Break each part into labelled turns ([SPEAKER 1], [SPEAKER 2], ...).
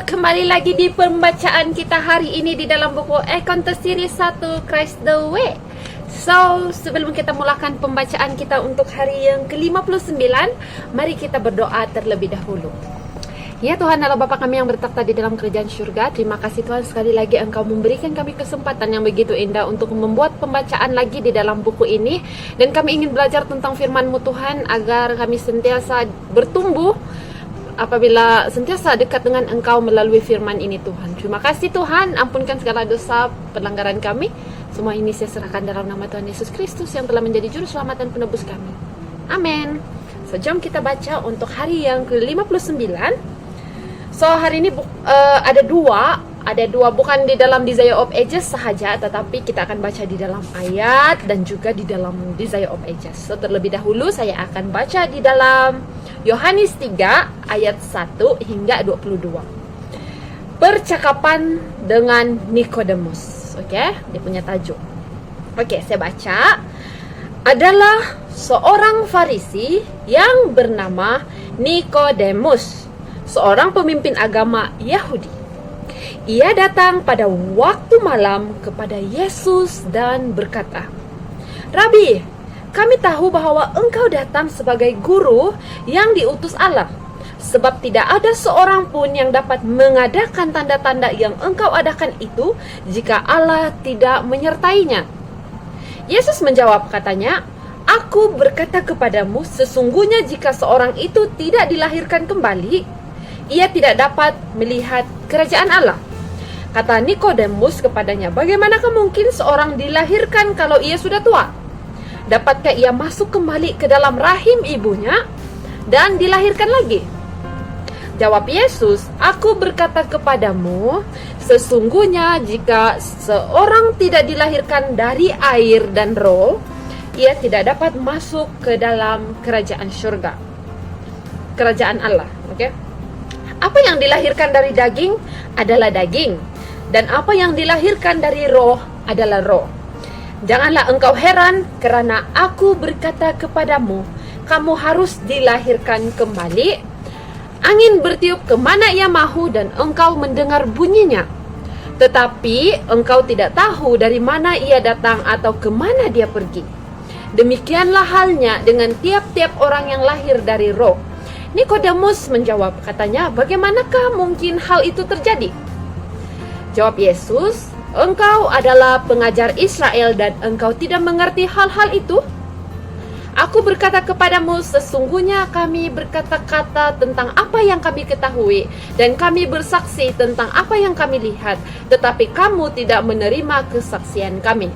[SPEAKER 1] kembali lagi di pembacaan kita hari ini di dalam buku Encounter Series 1 Christ the Way. So, sebelum kita mulakan pembacaan kita untuk hari yang ke-59, mari kita berdoa terlebih dahulu. Ya Tuhan Allah Bapa kami yang bertakhta di dalam kerajaan surga, terima kasih Tuhan sekali lagi Engkau memberikan kami kesempatan yang begitu indah untuk membuat pembacaan lagi di dalam buku ini. Dan kami ingin belajar tentang firman-Mu Tuhan agar kami sentiasa bertumbuh apabila sentiasa dekat dengan Engkau melalui firman ini Tuhan. Terima kasih Tuhan, ampunkan segala dosa pelanggaran kami. Semua ini saya serahkan dalam nama Tuhan Yesus Kristus yang telah menjadi juru selamat dan penebus kami. Amin. Sejam kita baca untuk hari yang ke-59. So hari ini ada dua, bukan di dalam Desire of Ages sahaja, tetapi kita akan baca di dalam ayat dan juga di dalam Desire of Ages. So terlebih dahulu saya akan baca di dalam Yohanes 3 ayat 1 hingga 22. Percakapan dengan Nikodemus. Oke, dia punya tajuk. Oke, saya baca. Adalah seorang Farisi yang bernama Nikodemus, seorang pemimpin agama Yahudi. Ia datang pada waktu malam kepada Yesus dan berkata, "Rabi, kami tahu bahwa engkau datang sebagai guru yang diutus Allah, sebab tidak ada seorang pun yang dapat mengadakan tanda-tanda yang engkau adakan itu jika Allah tidak menyertainya." Yesus menjawab katanya, "Aku berkata kepadamu, sesungguhnya jika seorang itu tidak dilahirkan kembali, ia tidak dapat melihat kerajaan Allah." Kata Nikodemus kepadanya, "Bagaimanakah mungkin seorang dilahirkan kalau ia sudah tua? Dapatkah ia masuk kembali ke dalam rahim ibunya dan dilahirkan lagi?" Jawab Yesus, "Aku berkata kepadamu, sesungguhnya jika seorang tidak dilahirkan dari air dan roh, ia tidak dapat masuk ke dalam kerajaan surga." Kerajaan Allah, oke? Apa yang dilahirkan dari daging adalah daging, dan apa yang dilahirkan dari roh adalah roh. Janganlah engkau heran kerana aku berkata kepadamu, kamu harus dilahirkan kembali. Angin bertiup kemana ia mahu dan engkau mendengar bunyinya, tetapi engkau tidak tahu dari mana ia datang atau kemana dia pergi. Demikianlah halnya dengan tiap-tiap orang yang lahir dari roh. Nikodemus menjawab katanya, "Bagaimanakah mungkin hal itu terjadi?" Jawab Yesus, "Engkau adalah pengajar Israel dan engkau tidak mengerti hal-hal itu? Aku berkata kepadamu, sesungguhnya kami berkata-kata tentang apa yang kami ketahui dan kami bersaksi tentang apa yang kami lihat, tetapi kamu tidak menerima kesaksian kami.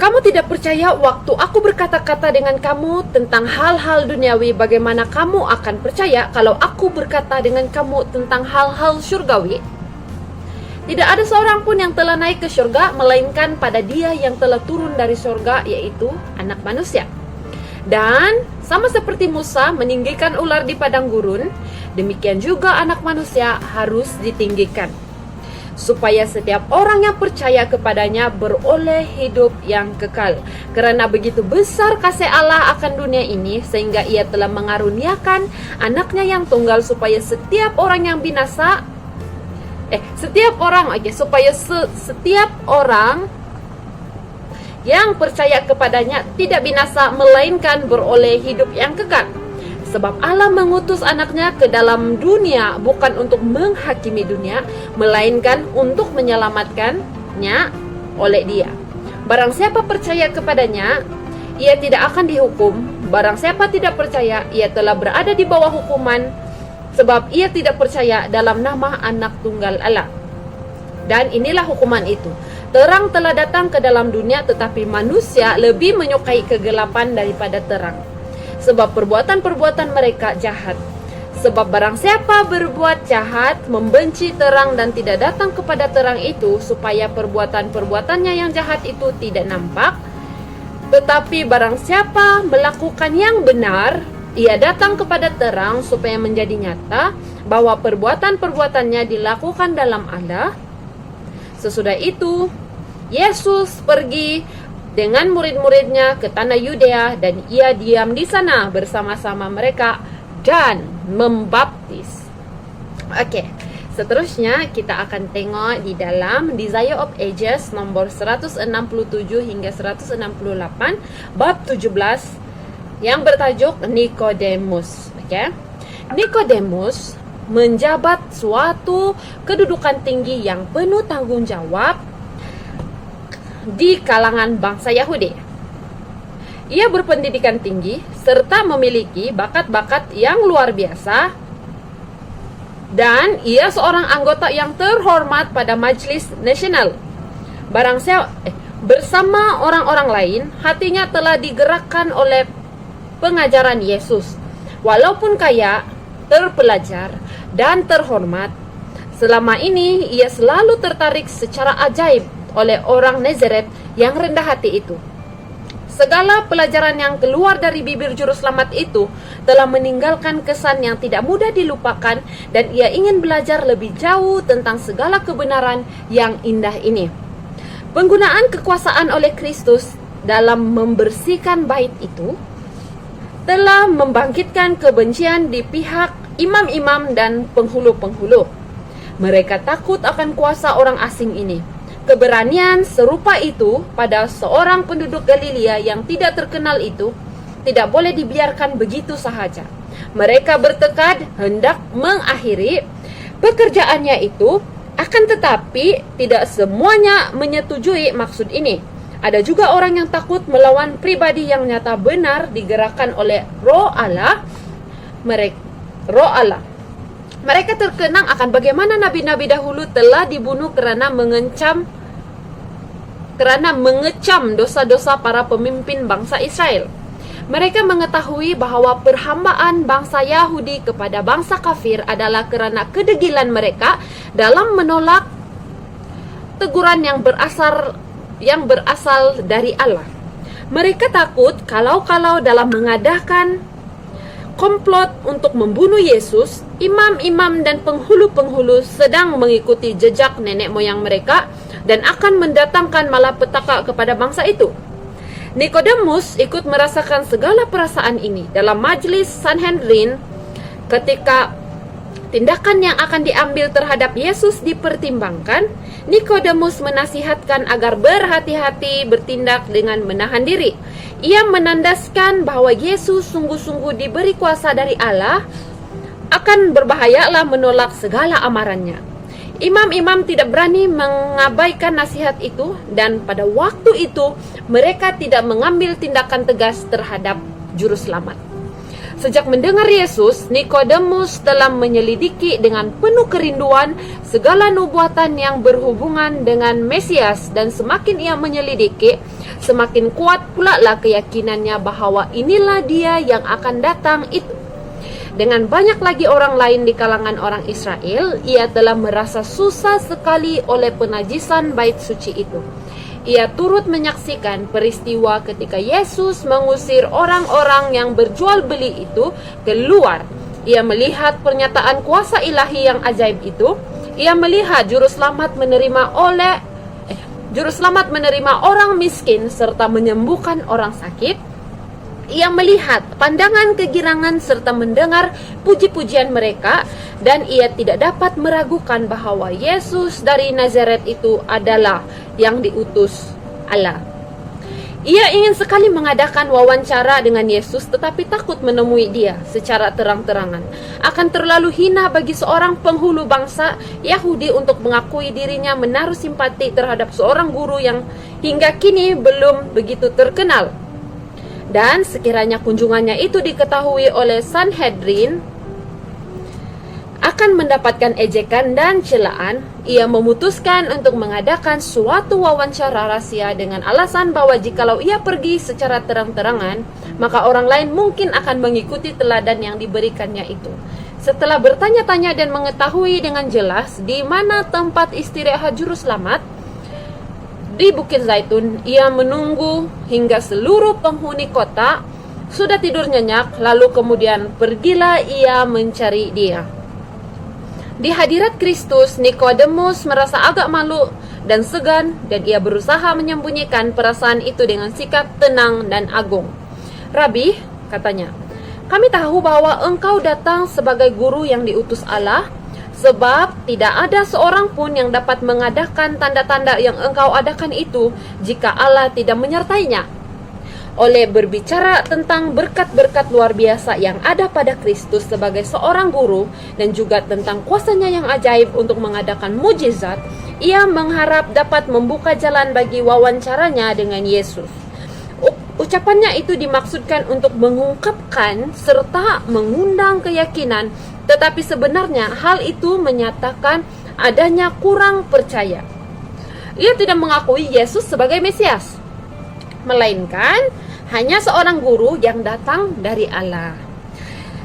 [SPEAKER 1] Kamu tidak percaya waktu aku berkata-kata dengan kamu tentang hal-hal duniawi. Bagaimana kamu akan percaya kalau aku berkata dengan kamu tentang hal-hal surgawi? Tidak ada seorang pun yang telah naik ke surga, melainkan pada dia yang telah turun dari surga, yaitu anak manusia. Dan sama seperti Musa meninggikan ular di padang gurun, demikian juga anak manusia harus ditinggikan, supaya setiap orang yang percaya kepadanya beroleh hidup yang kekal. Karena begitu besar kasih Allah akan dunia ini, sehingga ia telah mengaruniakan anaknya yang tunggal, supaya setiap orang yang binasa setiap orang yang percaya kepadanya tidak binasa, melainkan beroleh hidup yang kekal. Sebab Allah mengutus anaknya ke dalam dunia bukan untuk menghakimi dunia, melainkan untuk menyelamatkannya oleh dia. Barang siapa percaya kepadanya, ia tidak akan dihukum. Barang siapa tidak percaya, ia telah berada di bawah hukuman, sebab ia tidak percaya dalam nama anak tunggal Allah. Dan inilah hukuman itu. Terang telah datang ke dalam dunia, tetapi manusia lebih menyukai kegelapan daripada terang, sebab perbuatan-perbuatan mereka jahat. Sebab barang siapa berbuat jahat, membenci terang dan tidak datang kepada terang itu, supaya perbuatan-perbuatannya yang jahat itu tidak nampak. Tetapi barang siapa melakukan yang benar, ia datang kepada terang supaya menjadi nyata bahwa perbuatan-perbuatannya dilakukan dalam Allah. Sesudah itu, Yesus pergi dengan murid-muridnya ke tanah Yudea, dan ia diam di sana bersama-sama mereka dan membaptis. Oke, seterusnya kita akan tengok di dalam Desire of Ages nomor 167 hingga 168 bab 17 yang bertajuk Nikodemus. Oke. Nikodemus menjabat suatu kedudukan tinggi yang penuh tanggung jawab di kalangan bangsa Yahudi. Ia berpendidikan tinggi serta memiliki bakat-bakat yang luar biasa, dan ia seorang anggota yang terhormat pada Majelis Nasional. Bersama orang-orang lain, hatinya telah digerakkan oleh pengajaran Yesus. Walaupun kaya, terpelajar, dan terhormat, selama ini ia selalu tertarik secara ajaib oleh orang Nazaret yang rendah hati itu. Segala pelajaran yang keluar dari bibir juru selamat itu telah meninggalkan kesan yang tidak mudah dilupakan, dan ia ingin belajar lebih jauh tentang segala kebenaran yang indah ini. Penggunaan kekuasaan oleh Kristus dalam membersihkan bait itu telah membangkitkan kebencian di pihak imam-imam dan penghulu-penghulu. Mereka takut akan kuasa orang asing ini. Keberanian serupa itu pada seorang penduduk Galilea yang tidak terkenal itu tidak boleh dibiarkan begitu sahaja. Mereka bertekad hendak mengakhiri pekerjaannya itu, akan tetapi tidak semuanya menyetujui maksud ini. Ada juga orang yang takut melawan pribadi yang nyata benar digerakkan oleh Roh Allah. Mereka terkenang akan bagaimana nabi-nabi dahulu telah dibunuh karena mengecam dosa-dosa para pemimpin bangsa Israel. Mereka mengetahui bahwa perhambaan bangsa Yahudi kepada bangsa kafir adalah kerana kedegilan mereka dalam menolak teguran yang berasal dari Allah. Mereka takut kalau dalam mengadakan komplot untuk membunuh Yesus, imam-imam dan penghulu-penghulu sedang mengikuti jejak nenek moyang mereka dan akan mendatangkan malapetaka kepada bangsa itu. Nikodemus ikut merasakan segala perasaan ini dalam majlis Sanhedrin ketika tindakan yang akan diambil terhadap Yesus dipertimbangkan. Nikodemus menasihatkan agar berhati-hati bertindak dengan menahan diri. Ia menandaskan bahwa Yesus sungguh-sungguh diberi kuasa dari Allah, akan berbahayalah menolak segala amarannya. Imam-imam tidak berani mengabaikan nasihat itu, dan pada waktu itu mereka tidak mengambil tindakan tegas terhadap juru selamat. Sejak mendengar Yesus, Nikodemus telah menyelidiki dengan penuh kerinduan segala nubuatan yang berhubungan dengan Mesias, dan semakin ia menyelidiki, semakin kuat pula lah keyakinannya bahwa inilah dia yang akan datang itu. Dengan banyak lagi orang lain di kalangan orang Israel, ia telah merasa susah sekali oleh penajisan bait suci itu. Ia turut menyaksikan peristiwa ketika Yesus mengusir orang-orang yang berjual beli itu keluar. Ia melihat pernyataan kuasa ilahi yang ajaib itu. Ia melihat juru selamat menerima orang miskin serta menyembuhkan orang sakit. Ia melihat pandangan kegirangan serta mendengar puji-pujian mereka, dan ia tidak dapat meragukan bahwa Yesus dari Nazaret itu adalah yang diutus Allah. Ia ingin sekali mengadakan wawancara dengan Yesus, tetapi takut menemui dia secara terang-terangan. Akan terlalu hina bagi seorang penghulu bangsa Yahudi untuk mengakui dirinya menaruh simpati terhadap seorang guru yang hingga kini belum begitu terkenal. Dan sekiranya kunjungannya itu diketahui oleh Sanhedrin, akan mendapatkan ejekan dan celaan. Ia memutuskan untuk mengadakan suatu wawancara rahasia dengan alasan bahwa jikalau ia pergi secara terang-terangan, maka orang lain mungkin akan mengikuti teladan yang diberikannya itu. Setelah bertanya-tanya dan mengetahui dengan jelas di mana tempat istirahat juru selamat di Bukit Zaitun, ia menunggu hingga seluruh penghuni kota sudah tidur nyenyak, lalu kemudian pergilah ia mencari dia. Di hadirat Kristus, Nikodemus merasa agak malu dan segan, dan ia berusaha menyembunyikan perasaan itu dengan sikap tenang dan agung. "Rabi," katanya, "kami tahu bahwa engkau datang sebagai guru yang diutus Allah. Sebab tidak ada seorang pun yang dapat mengadakan tanda-tanda yang engkau adakan itu jika Allah tidak menyertainya. Oleh berbicara tentang berkat-berkat luar biasa yang ada pada Kristus sebagai seorang guru dan juga tentang kuasanya yang ajaib untuk mengadakan mujizat, ia mengharap dapat membuka jalan bagi wawancaranya dengan Yesus. Ucapannya itu dimaksudkan untuk mengungkapkan serta mengundang keyakinan, tetapi sebenarnya hal itu menyatakan adanya kurang percaya. Ia tidak mengakui Yesus sebagai Mesias, melainkan hanya seorang guru yang datang dari Allah.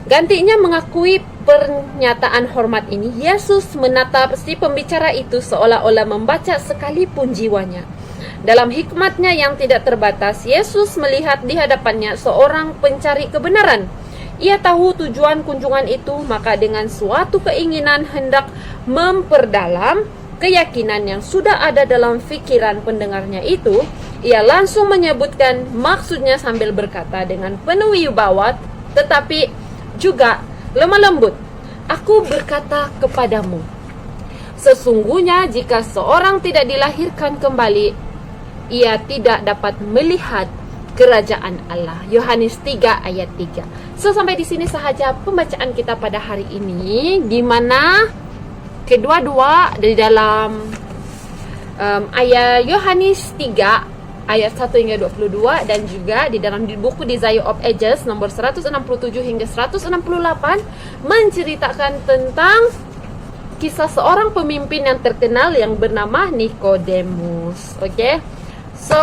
[SPEAKER 1] Gantinya mengakui pernyataan hormat ini, Yesus menatap si pembicara itu seolah-olah membaca sekalipun jiwanya. Dalam hikmatnya yang tidak terbatas, Yesus melihat di hadapannya seorang pencari kebenaran. Ia tahu tujuan kunjungan itu, maka dengan suatu keinginan hendak memperdalam keyakinan yang sudah ada dalam pikiran pendengarnya itu, ia langsung menyebutkan maksudnya sambil berkata dengan penuh wibawa tetapi juga lemah lembut, "Aku berkata kepadamu, sesungguhnya jika seorang tidak dilahirkan kembali, ia tidak dapat melihat kerajaan Allah." Yohanes 3 ayat 3. So, sampai di sini sahaja pembacaan kita pada hari ini, di mana kedua-dua di dalam ayat Yohanes 3 ayat 1 hingga 22 dan juga di dalam buku Desire of Ages nomor 167 hingga 168 menceritakan tentang kisah seorang pemimpin yang terkenal yang bernama Nikodemus. Oke. So,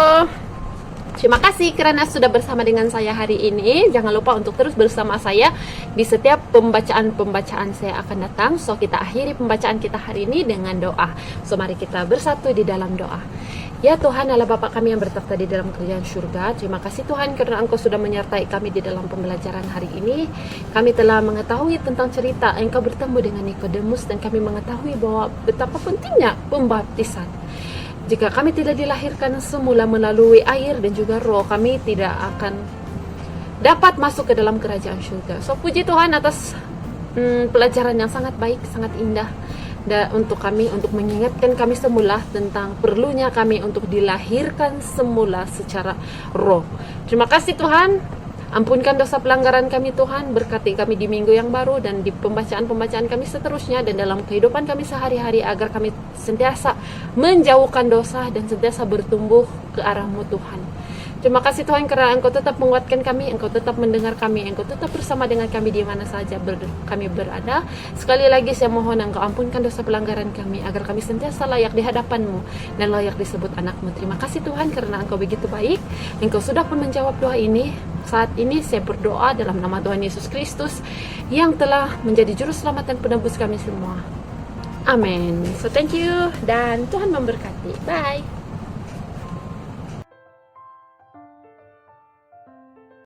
[SPEAKER 1] terima kasih karena sudah bersama dengan saya hari ini. Jangan lupa untuk terus bersama saya di setiap pembacaan-pembacaan saya akan datang. So, kita akhiri pembacaan kita hari ini dengan doa. So, mari kita bersatu di dalam doa. Ya Tuhan, Allah Bapa kami yang bertakhta di dalam kerajaan surga, terima kasih Tuhan karena Engkau sudah menyertai kami di dalam pembelajaran hari ini. Kami telah mengetahui tentang cerita Engkau bertemu dengan Nikodemus dan kami mengetahui bahwa betapa pentingnya pembaptisan. Jika kami tidak dilahirkan semula melalui air dan juga roh, kami tidak akan dapat masuk ke dalam kerajaan surga. So, puji Tuhan atas pelajaran yang sangat baik, sangat indah untuk kami, untuk mengingatkan kami semula tentang perlunya kami untuk dilahirkan semula secara roh. Terima kasih Tuhan. Ampunkan dosa pelanggaran kami Tuhan, berkati kami di minggu yang baru dan di pembacaan-pembacaan kami seterusnya dan dalam kehidupan kami sehari-hari agar kami sentiasa menjauhkan dosa dan sentiasa bertumbuh ke arah-Mu Tuhan. Terima kasih Tuhan karena Engkau tetap menguatkan kami, Engkau tetap mendengar kami, Engkau tetap bersama dengan kami di mana saja kami berada. Sekali lagi saya mohon Engkau ampunkan dosa pelanggaran kami agar kami sentiasa layak di hadapan-Mu dan layak disebut anak-Mu. Terima kasih Tuhan karena Engkau begitu baik. Engkau sudah pun menjawab doa ini. Saat ini saya berdoa dalam nama Tuhan Yesus Kristus yang telah menjadi juru selamat dan penebus kami semua. Amin. So thank you dan Tuhan memberkati. Bye.